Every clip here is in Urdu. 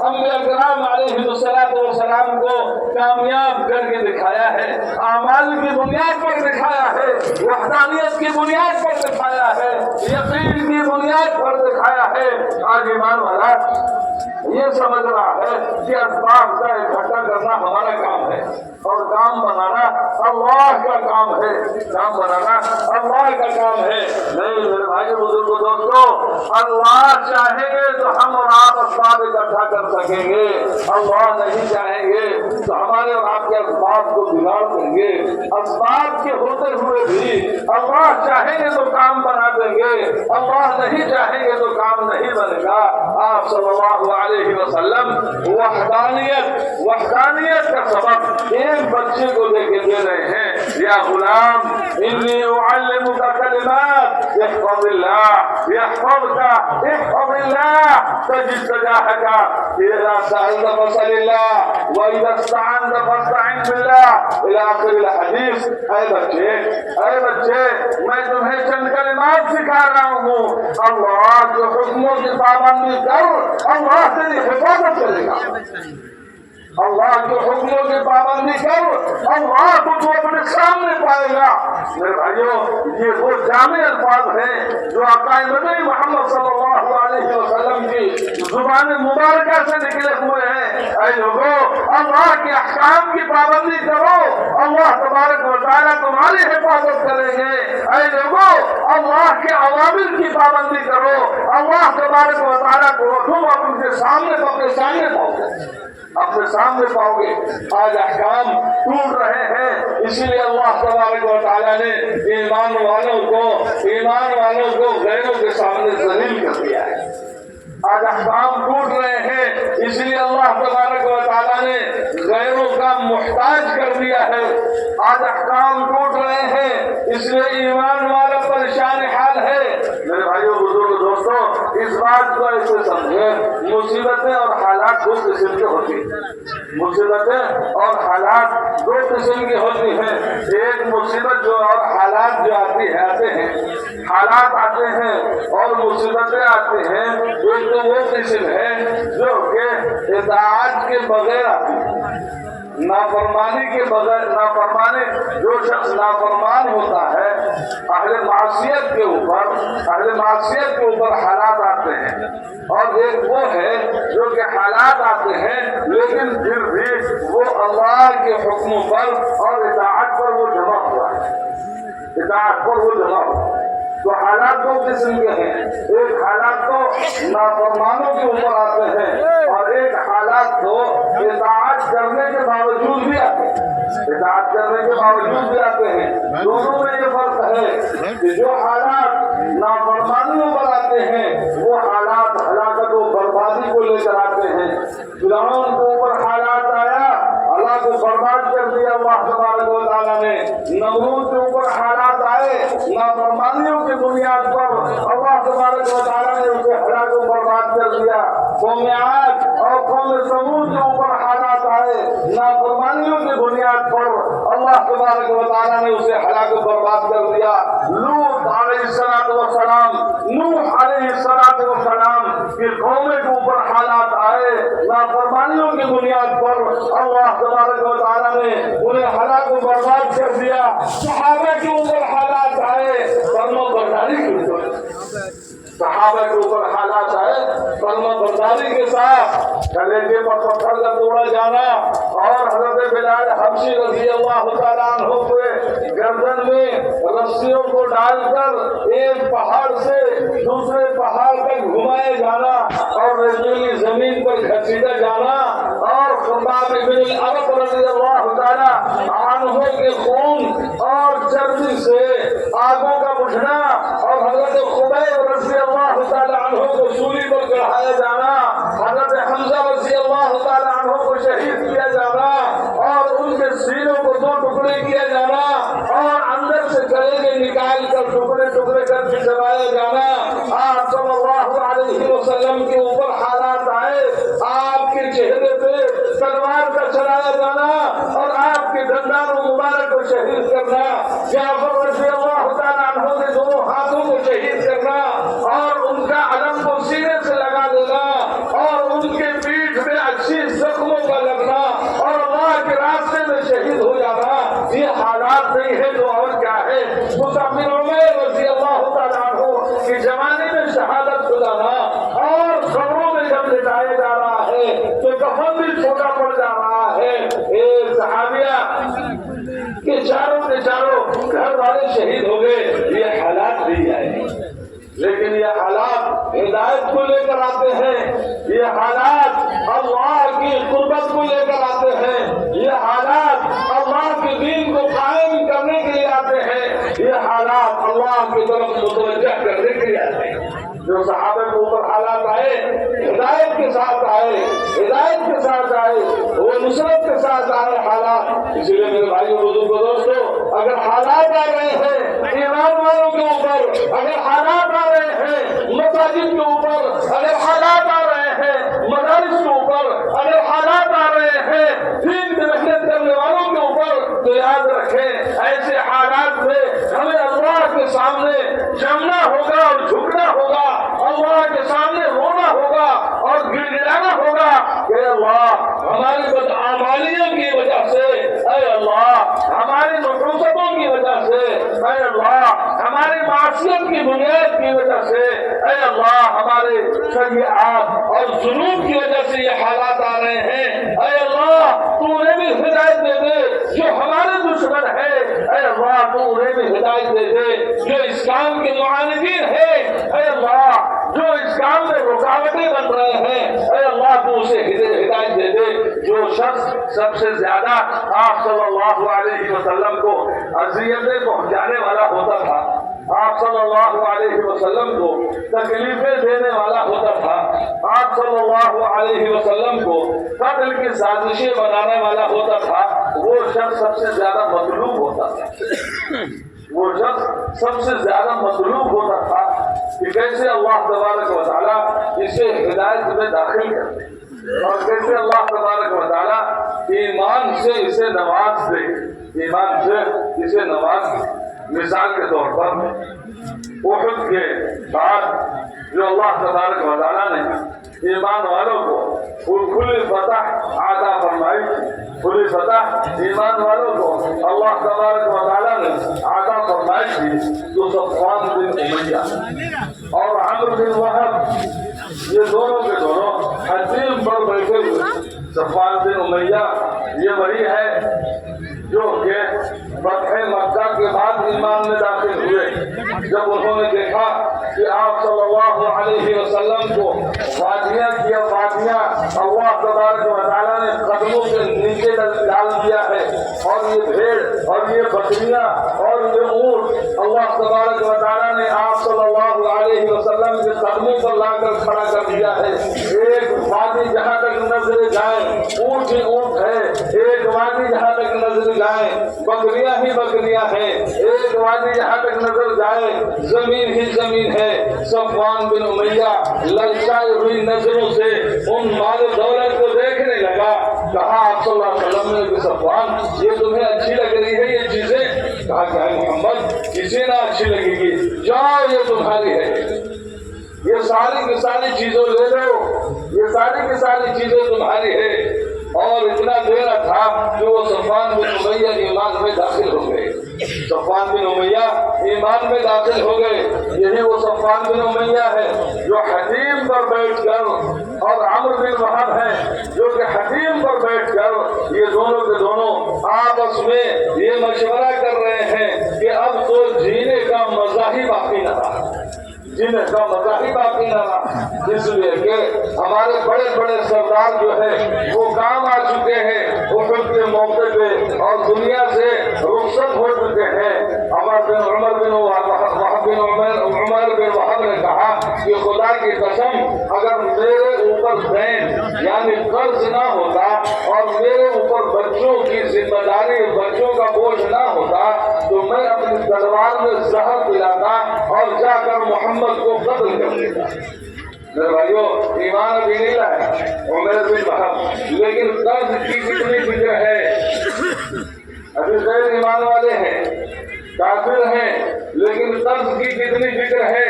انبیاء کرام علیہم کو کامیاب کر کے دکھایا ہے، اعمال کی بنیاد پر دکھایا ہے، وحدانیت کی بنیاد پر دکھایا ہے، یقین کی بنیاد پر دکھایا ہے۔ آج ایمان والا یہ سمجھ رہا ہے کہ اسباب کا اکٹھا کرنا ہمارا کام ہے اور کام بنانا اللہ کا کام ہے، کام بنانا اللہ کا کام ہے۔ نہیں میرے بھائی بزرگوں دوستوں، اللہ چاہیں گے تو ہم اور آپ اسباب اکٹھا کر سکیں گے، اللہ نہیں چاہیں گے تو ہمارے اور آپ کے اسباب کو بگاڑ دیں گے۔ اسباب کے ہوتے ہوئے بھی اللہ چاہیں گے تو کام بنا دیں گے، اللہ نہیں چاہیں گے تو کام نہیں بنے گا۔ آپ صلی اللہ علیہ وسلم وحدانیت کا سبق ایک بچے کو لے کے دے رہے ہیں، یا غلام انی اعلمک کلمات احفظ اللہ یحفظک احفظ اللہ تجد تجاہک اذا سألت فاسأل اللہ واذا استعنت فاستعن باللہ الی آخر الحدیث۔ اے بچے میں تمہیں چند کلمات سکھا رہا ہوں، اللہ کے حکموں کی پابندی کر، اللہ تیری حفاظت کرے گا۔ اللہ کے حکموں کی پابندی کر، اللہ کو تو اپنے سامنے پائے گا۔ میرے بھائیوں، یہ وہ جامع الفاظ ہیں جو آقا نبی محمد صلی اللہ علیہ وسلم کی زبان مبارکہ سے نکلے ہوئے ہیں۔ اے لوگوں، اللہ کے احکام کی پابندی کرو، اللہ تبارک و تعالیٰ تمہاری حفاظت کریں گے۔ اے لوگوں، اللہ کے اوامر کی پابندی کرو، اللہ تبارک و تعالیٰ کو تم اپنے سامنے پاؤ گے۔ آج احکام ٹوٹ رہے ہیں، اسی لیے اللہ تبارک و تعالیٰ نے ایمان والوں کو غیروں کے سامنے ذلیل کر دیا ہے۔ آج احکام ٹوٹ رہے ہیں، اس لیے اللہ تبارک و تعالیٰ نے غیروں کا محتاج کر دیا ہے۔ آج احکام ٹوٹ رہے ہیں، اس لیے ایمان والا پریشان حال ہے۔ میرے بھائیوں بزرگ دوستوں، اس بات کو ایسے سمجھیں، مصیبتیں اور حالات دو قسم کے ہوتی ہیں۔ مصیبتیں اور حالات دو قسم کی ہوتی ہیں۔ ایک مصیبت جو اور حالات جو آتے ہیں، حالات آتے ہیں اور مصیبتیں آتی ہیں۔ ایک تو وہ قسم ہے جو کہ اطاعت کے بغیر آتی ہے، نافرمانی کے بغیر، جو شخص نافرمان ہوتا ہے، اہل معصیت کے اوپر حالات آتے ہیں۔ اور ایک وہ ہے جو کہ حالات آتے ہیں لیکن پھر بھی وہ اللہ کے حکموں پر اور اطاعت پر وہ جمع ہوا ہے۔ تو حالات دو قسم کے ہیں، ایک حالات تو نافرمانوں کے اوپر آتے ہیں اور ایک حالات تو اطاعت کرنے کے باوجود بھی آتے ہیں۔ دونوں میں یہ فرق ہے کہ جو حالات نافرمانیوں پر آتے ہیں وہ حالات ہلاکت و بربادی کو لے کر آتے ہیں۔ فرعون کے اوپر حالات آیا، اللہ کو برباد کر دیا اللہ تبارک و تعالیٰ نے۔ نمرود کے اوپر حالات آئے، نافرمانیوں کی بنیاد پر اللہ تبارک و تعالیٰ نے اسے ہلاک و برباد کر دیا۔ قوم عاد اور قوم ثمود کے اوپر حالات آئے، نافرمانیوں کی بنیاد پر اللہ تبارک و تعالیٰ نے اسے ہلاک و برباد کر دیا۔ لوط علیہ السلام، نوح علیہ السلام کی قوم کے اوپر حالات آئے، نافرمانیوں کی بنیاد پر اللہ تبارک و تعالیٰ نے انہیں ہلاک و برباد کر دیا۔ صحابہ کے اوپر حالات آئے، فرما برداری کے اوپر فرما برداری کے ساتھ کلیجے پر پتھر کا توڑا جانا اور حضرت بلال حبشی رضی اللہ تعالیٰ عنہ کے گردن میں رسیوں کو ڈال کر ایک پہاڑ سے دوسرے پہاڑ تک گھمائے جانا اور ریتیلی زمین پر گھسیٹا جانا اور خباب بن الارت رضی اللہ تعالیٰ عنہ کے خون اور چربی سے آگوں کا بجھنا اور حضرت خبیب رضی اللہ تعالیٰ عنہ کو سولی پر چڑھایا جانا، حضرت حمزہ رضی اللہ تعالیٰ عنہ کو شہید کیا جانا اور ان کے سینوں کو دو ٹکڑے کیا جانا اور اندر سے کلیجے نکال کر ٹکڑے کر کے جلایا جانا۔ آپ صلی اللہ علیہ وسلم کے اوپر حالات آئے، آپ کے چہرے پہ تلوار کا چلایا جانا اور آپ کے دندان مبارک کو شہید کرنا، جعفر رضی اللہ تعالیٰ عنہ کے دونوں ہاتھوں کو شہید کرنا اور ان کا علم کو سینے سے لگا دینا اور ان کے پیٹھ کفن بھی چھوٹا پڑ جا رہا ہے. ایک صحابیہ کہ چاروں کے چاروں گھر والے شہید ہو گئے. یہ حالات بھی آئے لیکن یہ حالات ہدایت کو لے کر آتے ہیں. یہ حالات اللہ کی قربت کو لے کر آتے ہیں. یہ حالات اللہ کے دین کو قائم کرنے کے لیے آتے ہیں. یہ حالات اللہ کی طرف متوجہ کرنے کے لیے آتے ہیں. جو صحابہ کے اوپر حالات آئے ہدایت کے ساتھ آئے, ہدایت کے ساتھ آئے, وہ نصرت کے ساتھ آئے حالات. اس لیے میرے بھائیوں بزرگوں دوستوں, اگر حالات آ رہے ہیں ایمان والوں کے اوپر, اگر حالات آ رہے ہیں مساجد کے اوپر, اگر حالات آ رہے ہیں مدارس کے اوپر, اگر حالات آ رہے ہیں دین کی محنت کرنے والوں کے اوپر, تو یاد رکھیں ایسے حالات میں ہمیں اللہ کے سامنے جمنا ہوگا اور جھکنا ہوگا. اللہ کے سامنے رونا ہوگا اور گڑ گڑانا ہوگا کہ اللہ ہماری بدعمالیوں کی وجہ سے, اے اللہ ہماری نحوستوں کی وجہ سے, اے اللہ ہماری معصیت کی بنیاد کی وجہ سے, اے اللہ ہمارے سیئات اور ذنوب کی وجہ سے یہ حالات آ رہے ہیں. اے اللہ تو انہیں بھی ہدایت دے دے جو ہمارے دشمن ہے. اے اللہ تو انہیں بھی ہدایت دے دے جو اس کام کے معاندین ہے. اے اللہ جو اس کام میں رکاوٹیں بن رہے ہیں, اے اللہ تو اسے ہدایت دے دے. جو شخص سب سے زیادہ آپ صلی اللہ علیہ وسلم کو اذیتیں پہنچانے والا ہوتا تھا, آپ صلی اللہ علیہ وسلم کو تکلیفیں دینے والا ہوتا تھا, آپ صلی اللہ علیہ وسلم کو قتل کی سازشیں بنانے والا ہوتا تھا, وہ شخص سب سے زیادہ مطلوب ہوتا تھا. وہ شخص سب سے زیادہ مطلوب ہوتا تھا کہ کیسے اللہ تبارک و تعالیٰ اسے ہدایت میں داخل کرتے اور کیسے اللہ تبارک و تعالیٰ ایمان سے اسے نواز دے, ایمان سے اسے نواز دے. مثال کے طور پر احد کے بعد جو اللہ تبارک و تعالیٰ نے ایمان والوں کو کھلی فتح عطا فرمائی, کھلی فتح ایمان والوں کو اللہ تبارک و تعالیٰ نے عطا فرمائی تھی, تو صفوان بن امیہ اور عمرو بن وہب یہ دونوں کے دونوں حتیم پر بیٹھے ہوئے. صفوان بن امیہ یہ وہی ہے جو کہ فتح مکہ کے بعد ایمان میں داخل ہوئے. جب انہوں نے دیکھا کہ آپ صلی اللہ علیہ وسلم کو وادیاں کیا وادیاں اللہ تبارک و تعالیٰ نے قدموں کے نیچے ڈال دیا ہے, اور یہ بھیڑ اور یہ بکریاں اور یہ اونٹ اللہ تبارک و تعالیٰ نے آپ صلی اللہ علیہ وسلم کے قدموں پر لا کر کھڑا کر دیا ہے. ایک وادی جہاں تک نظر جائیں اونٹ ہی اونٹ ہے, ایک وادی جہاں تک نظر جائیں بکریاں ہی بکریاں ہیں, ایک وادی جہاں تک نظر جائے زمین ہی زمین ہے. صفوان بن امیہ للچائی ہوئی نظروں سے ان مال دولت کو دیکھنے لگا. کہا آپ صلی اللہ علیہ وسلم نے کہ صفوان یہ تمہیں اچھی لگ رہی ہے یہ چیزیں؟ کہا کہ اے محمد کسی نہ اچھی لگے گی, جاؤ یہ تمہاری ہے, یہ ساری کی ساری چیزوں لے لو, یہ ساری کی ساری چیزیں تمہاری ہے. اور اتنا دیر تھا کہ وہ صفوان بن امیہ ایمان میں داخل ہو گئے. صفوان بن امیہ ایمان میں داخل ہو گئے. یہی وہ صفوان بن امیہ ہے جو حتیم پر بیٹھ کر, اور عمرو بن وہب ہے جو کہ حتیم پر بیٹھ کر یہ دونوں کے دونوں آپس میں یہ مشورہ کر رہے ہیں کہ اب تو جینے کا مزہ ہی باقی نہ رہا, جینے کا مزہ ہی باقی نہ رہا. اس لیے کہ ہمارے بڑے بڑے سردار جو ہے وہ کام آ چکے ہیں احد کے موقع پہ اور دنیا سے رخصت ہو چکے ہیں. عمر بن وہب نے کہا کہ خدا کی قسم اگر میرے اوپر دین یعنی قرض نہ ہوتا اور میرے اوپر بچوں کی ذمہ داری بچوں کا بوجھ نہ ہوتا تو میں اپنی تلوار میں زہر پلاتا اور جا کر محمد کو قتل کر دیتا. میرے بھائیو ایمان ابھی نہیں لائے عمر بن وہب, لیکن قرض کی کتنی فکر ہے. ابھی غیر ایمان والے ہیں, کافر ہیں, لیکن قرض کی کتنی فکر ہے.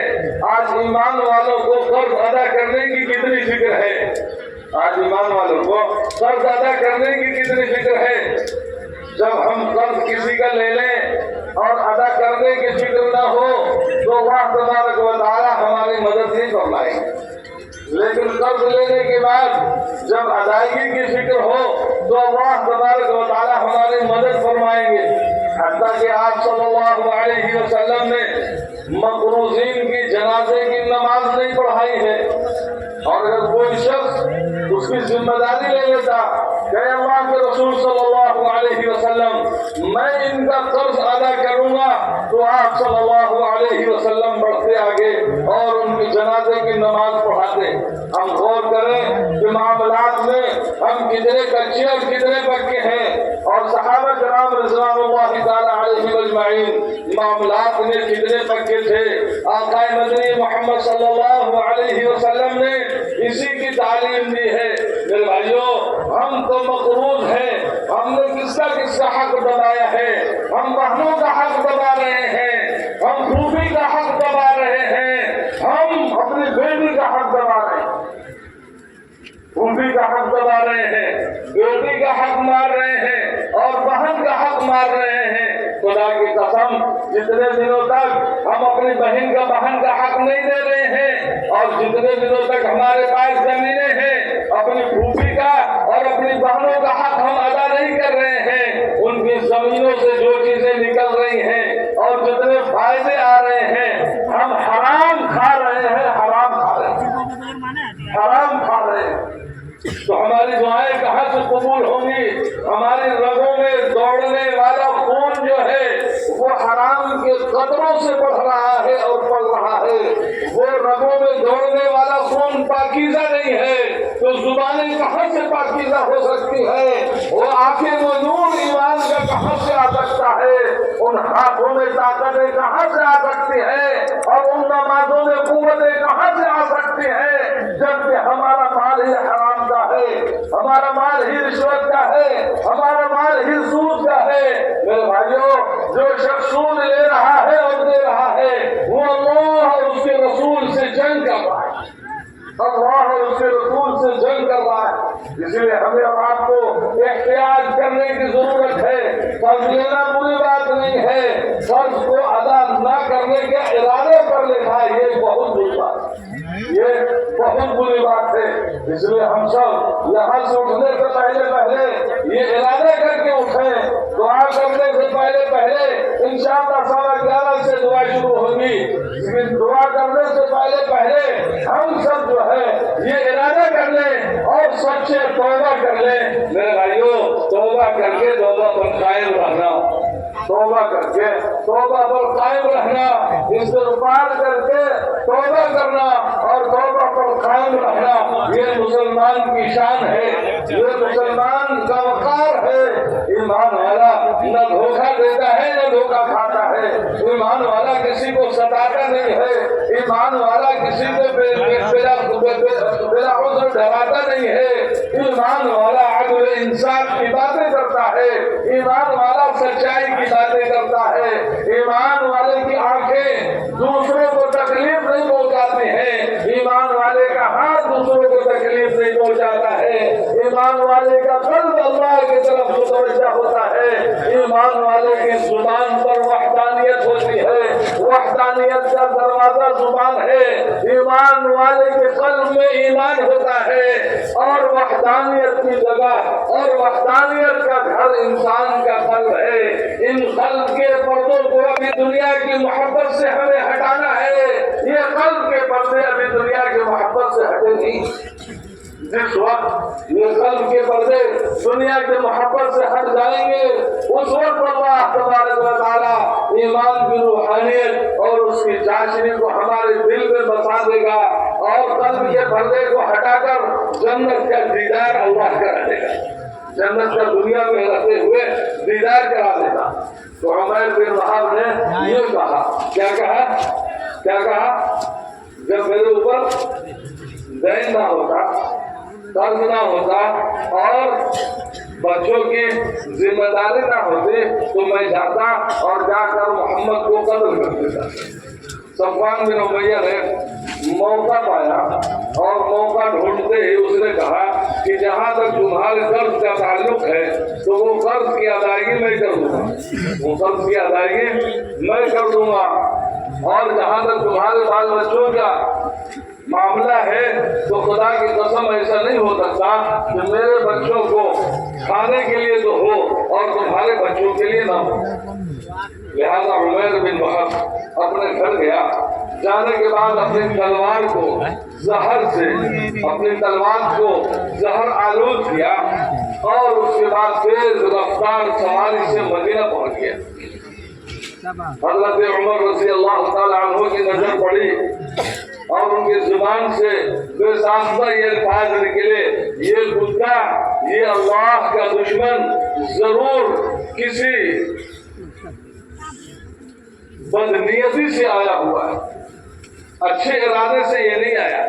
آج ایمان والوں کو قرض ادا کرنے کی کتنی فکر ہے. آج ایمان والوں کو قرض ادا کرنے کی کتنی فکر ہے. جب ہم قرض کسی کا لے لیں اور ادا کرنے کی فکر نہ ہو تو اللہ تبارک و تعالیٰ ہماری مدد نہیں فرمائے. لیکن قرض لینے کے بعد جب ادائیگی کی فکر ہو تو اللہ تبارک و تعالی ہماری مدد فرمائیں گے. حتیٰ کہ آپ صلی اللہ علیہ وسلم نے مقروضین کی جنازے کی نماز نہیں پڑھائی ہے. اور اگر کوئی شخص اس کی ذمہ داری لے لیتا کہ اللہ کے رسول صلی اللہ علیہ وسلم میں ان کا قرض ادا کروں گا، تو آپ صلی اللہ علیہ وسلم بڑھتے آگے اور ان کی جنازے کی نماز پڑھاتے. ہم غور کریں کہ معاملات میں ہم کتنے کچے اور کتنے پکے ہیں، اور صحابہ کرام رضوان اللہ تعالی علیہم اجمعین معاملات میں کتنے پکے تھے. آقا مدنی محمد صلی اللہ علیہ وسلم نے اسی کی تعلیم دی ہے. میرے بھائیوں، ہم تو مقروض ہیں. ہم نے کس کا حق دبایا ہے؟ ہم بہنوں کا حق دبا رہے ہیں، ہم پھوپھی کا حق دبا رہے ہیں، ہم اپنی بیٹی کا حق دبا رہے ہیں، پھوپھی کا حق دبا رہے ہیں، بیٹی کا حق مار رہے ہیں اور بہن کا حق مار رہے ہیں. خدا کی قسم، جتنے دنوں تک ہم اپنی بہن کا حق نہیں دے رہے ہیں، اور جتنے دنوں تک ہمارے پاس زمینیں ہیں، اپنی پھوپھی کا اور اپنی بہنوں کا حق ہم ادا نہیں کر رہے ہیں، ان کی زمینوں سے جو چیزیں نکل رہی ہیں اور جتنے فائدے آ رہے ہیں، ہم حرام کھا رہے ہیں، حرام کھا رہے ہیں، حرام کھا رہے ہیں. تو ہماری دعائیں کہاں سے قبول ہوں گی؟ ہماری رگوں میں دوڑنے والا خون جو ہے وہ حرام کے قطروں سے بڑھ رہا ہے اور پڑ رہا ہے. وہ رگوں میں دوڑنے والا خون پاکیزہ نہیں ہے تو زبانیں کہاں سے پاکیزہ ہو سکتی ہے؟ وہ آنکھیں وہ نور ایمان کا کہاں سے آ سکتا ہے؟ ان ہاتھوں میں طاقتیں کہاں سے آ سکتی ہے؟ اور ان نمازوں میں قوتیں کہاں سے آ سکتی ہے؟ جبکہ ہمارا مال ہی حرام کا ہے، ہمارا مال ہی رشوت کا ہے، ہمارا مال ہی سود کا ہے. میرے بھائیوں، جو شخص سود لے رہا ہے اور دے رہا ہے وہ اللہ اور اس کے رسول سے جنگ کر رہا ہے، اللہ اور اس کے رسول سے جنگ کر رہا ہے. اس لیے ہمیں اور آپ کو احتیاط کرنے کی ضرورت ہے. قرض لینا بری بات نہیں ہے، قرض کو ادا نہ کرنے کے ارادے پر لینا یہ بہت بری بات ہے، یہ بہت بری بات ہے. اس لیے ہم سب یہاں سے اٹھنے سے پہلے یہ ارادہ کر کے اٹھیں. دعا کرنے سے پہلے انشاءاللہ 11:15 سے دعا شروع ہوگی، لیکن دعا کرنے سے پہلے ہم سب جو ہے یہ ارادہ کر لیں اور سچے توبہ کر لیں. میرے بھائیوں، توبہ کر کے توبہ پر قائم رہنا، توبہ کر کے توبہ پر قائم رہنا، استغفار کر کے توبہ کرنا اور توبہ پر قائم رہنا، یہ مسلمان کی شان ہے، یہ مسلمان کا وقار ہے. ایمان والا نہ دھوکہ دیتا ہے نہ دھوکہ کھاتا ہے، ایمان والا کسی کو ستاتا نہیں ہے، ایمان والا کسی کو بلا عذر ڈراتا نہیں ہے، ایمان والا عدل انصاف کی باتیں کرتا ہے، ایمان والا سچائی کی باتیں کرتا ہے، ایمان والے کی آنکھیں دوسروں کو تکلیف نہیں پہنچاتی ہیں، ایمان والے کا ہاتھ دوسروں کو تکلیف نہیں پہنچاتا ہے، ایمان والے کا قلب اللہ کی طرف متوجہ ہوتا ہے، ایمان والے کی زبان پر وحدانیت ہوتی ہے، وحدانیت کا دروازہ زبان ہے، ایمان والے کے قلب میں ایمان ہوتا ہے، اور وحدانیت کی جگہ اور وحدانیت کا گھر انسان کا قلب ہے. ان قلب کے پردوں کو ابھی دنیا کی محبت سے ہمیں ہٹانا ہے. یہ قلب کے پردے ابھی دنیا کی محبت سے ہٹے نہیں. جس وقت یہ قلب کے پردے دنیا کی محبت سے ہٹ جائیں گے، اس وقت اللہ تبارک و تعالی ایمان کی روحانیت اور اس کی چاشنی کو ہمارے دل میں بسا دے گا، اور قلب کے پردے کو ہٹا کر جنت کا دیدار اللہ کرا دے گا، جنت کا دنیا میں رہتے ہوئے دیدار کرا دے گا. تو عمیر بن وہاب نے یہ کہا، کیا کہا؟ جب میرے اوپر دین نہ ہوتا، قرض نہ ہوتا اور بچوں کی ذمہ داری نہ ہوتی تو میں جاتا اور جا کر محمد کو قتل کر دیتا. صفوان بن امیہ نے موقع پایا اور موقع ڈھونڈتے ہی اس نے کہا کہ جہاں تک تمہارے قرض کا تعلق ہے تو وہ قرض کی ادائیگی میں کر دوں گا، وہ قرض کی ادائیگی میں کر دوں گا، اور جہاں تک تمہارے بال بچوں کا معاملہ ہے تو خدا کی قسم ایسا نہیں ہو سکتا کہ میرے بچوں کو کھانے کے لیے تو ہو اور تمہارے بچوں کے لیے نہ ہو۔ لہذا عمیر بن وہب اپنے گھر گیا، جانے کے بعد اپنی تلوار کو زہر آلود کیا اور اس کے بعد تیز رفتار سواری سے مدینہ پہنچ گیا۔ حضرت عمر رضی اللہ تعالی عنہ کی نظر پڑی اور ان کی زبان سے بے ساختہ یہ الفاظ نکلے، یہ کتا، یہ اللہ کا دشمن ضرور کسی بدنیتی سے آیا ہوا ہے، اچھے ارادے سے یہ نہیں آیا۔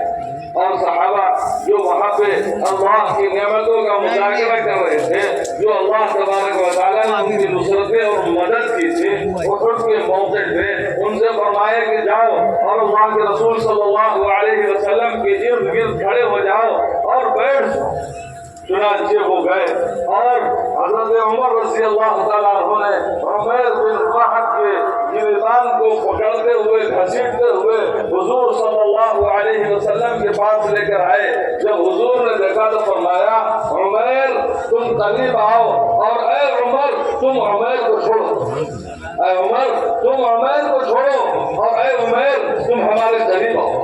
اور صحابہ جو وہاں پہ اللہ کی نعمتوں کا مذاکرہ کر رہے تھے، جو اللہ تبارک و تعالیٰ نے ان کی نصرتیں اور مدد کی تھی، احد کے موقع پہ ان سے فرمایا کہ جاؤ اور اللہ کے رسول صلی اللہ علیہ وسلم کے ارد گرد کھڑے ہو جاؤ اور بیٹھ جاؤ۔ چنانچہ وہ گئے اور حضرت عمر رضی اللہ تعالیٰ عنہ نے عمیر بن وہب کے گریبان کو پکڑتے ہوئے گھسیٹتے ہوئے حضور صلی اللہ علیہ وسلم کے پاس لے کر آئے۔ جب حضور نے دیکھا تو فرمایا، عمیر تم قریب آؤ، اور اے عمر تم عمیر کو چھوڑو، اے عمر تم عمیر کو چھوڑو، اور اے عمیر تم ہمارے قریب آؤ۔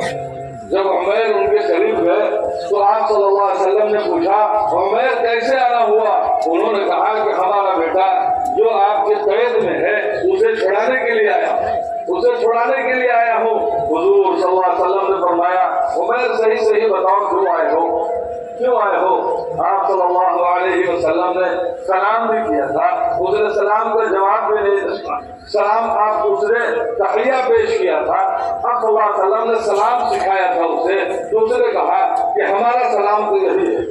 جب عمیر ان کے قریب گئے تو آپ صلی اللہ علیہ وسلم نے پوچھا، عمیر کیسے آنا ہوا؟ انہوں نے کہا کہ ہمارا بیٹا جو آپ کے قید میں ہے اسے چھڑانے کے لیے آیا ہوں۔ حضور صلی اللہ علیہ وسلم نے فرمایا، عمیر صحیح بتاؤ کیوں آئے ہو؟ آپ صلی اللہ علیہ وسلم نے سلام بھی کیا تھا، اس نے سلام کا جواب بھی نہیں دیا، سلام آپ دوسرے تحیہ پیش کیا تھا، آپ صلی اللہ علیہ وسلم نے سلام سکھایا تھا اسے، تو اس نے کہا کہ ہمارا سلام تو یہی ہے،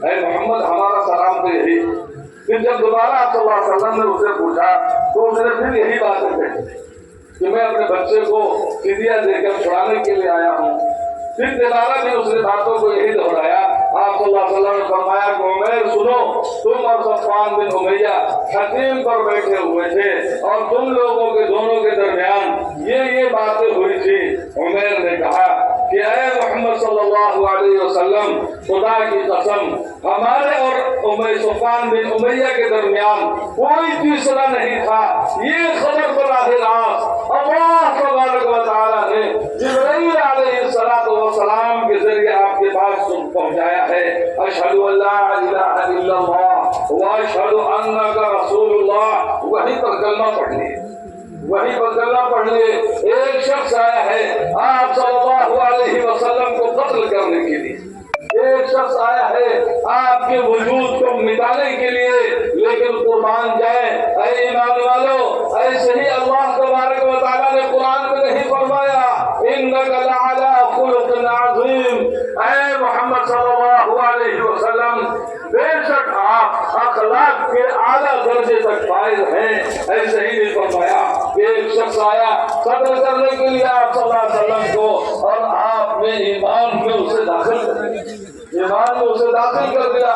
اے محمد ہمارا سلام تو یہی۔ پھر جب دوبارہ آپ صلی اللہ علیہ وسلم نے اسے پوچھا تو اس نے پھر یہی بات کہی کہ میں اپنے بچے کو فدیہ دے کر چھڑانے کے لیے آیا ہوں۔ پھر دوبارہ بھی اس نے باتوں کو یہی دہرایا۔ آپ صلی اللہ علیہ وسلم نے فرمایا کہ عمیر سنو، تم اور صفوان بن امیہ حتیم پر بیٹھے ہوئے تھے اور تم لوگوں کے دونوں کے درمیان یہ باتیں ہوئی تھی۔ عمیر نے کہا کہ اے محمد صلی اللہ علیہ وسلم، خدا کی قسم ہمارے اور صفوان بن امیہ کے درمیان کوئی تیسرا نہیں تھا، یہ خبر براہ راست اللہ تبارک و تعالیٰ نے جبرائیل علیہ السلام کے ذریعے آپ کے پاس پہنچایا ہے۔ اشہد ان لا الہ الا اللہ واشہد انک رسول اللہ۔ وہیں پر کلمہ پڑھ لیے۔ ایک شخص آیا ہے آپ صلی اللہ علیہ وسلم کو قتل کرنے کے لیے، ایک شخص آیا ہے آپ کے وجود کو مٹانے کے لیے، لیکن قربان جائے اے ایمان والو، ایسے ہی اللہ تبارک و تعالیٰ نے قرآن میں نہیں فرمایا انک لعلی خلق عظیم، اے محمد صلی اللہ علیہ وسلم بے شک آپ اخلاق کے اعلیٰ درجے تک فائز ہیں۔ ایسے ہی نہیں فرمایا کہ ایک شخص آیا قتل کرنے کے لیے آپ صلی اللہ علیہ وسلم کو اور آپ نے ایمان میں اسے داخل کر دیا،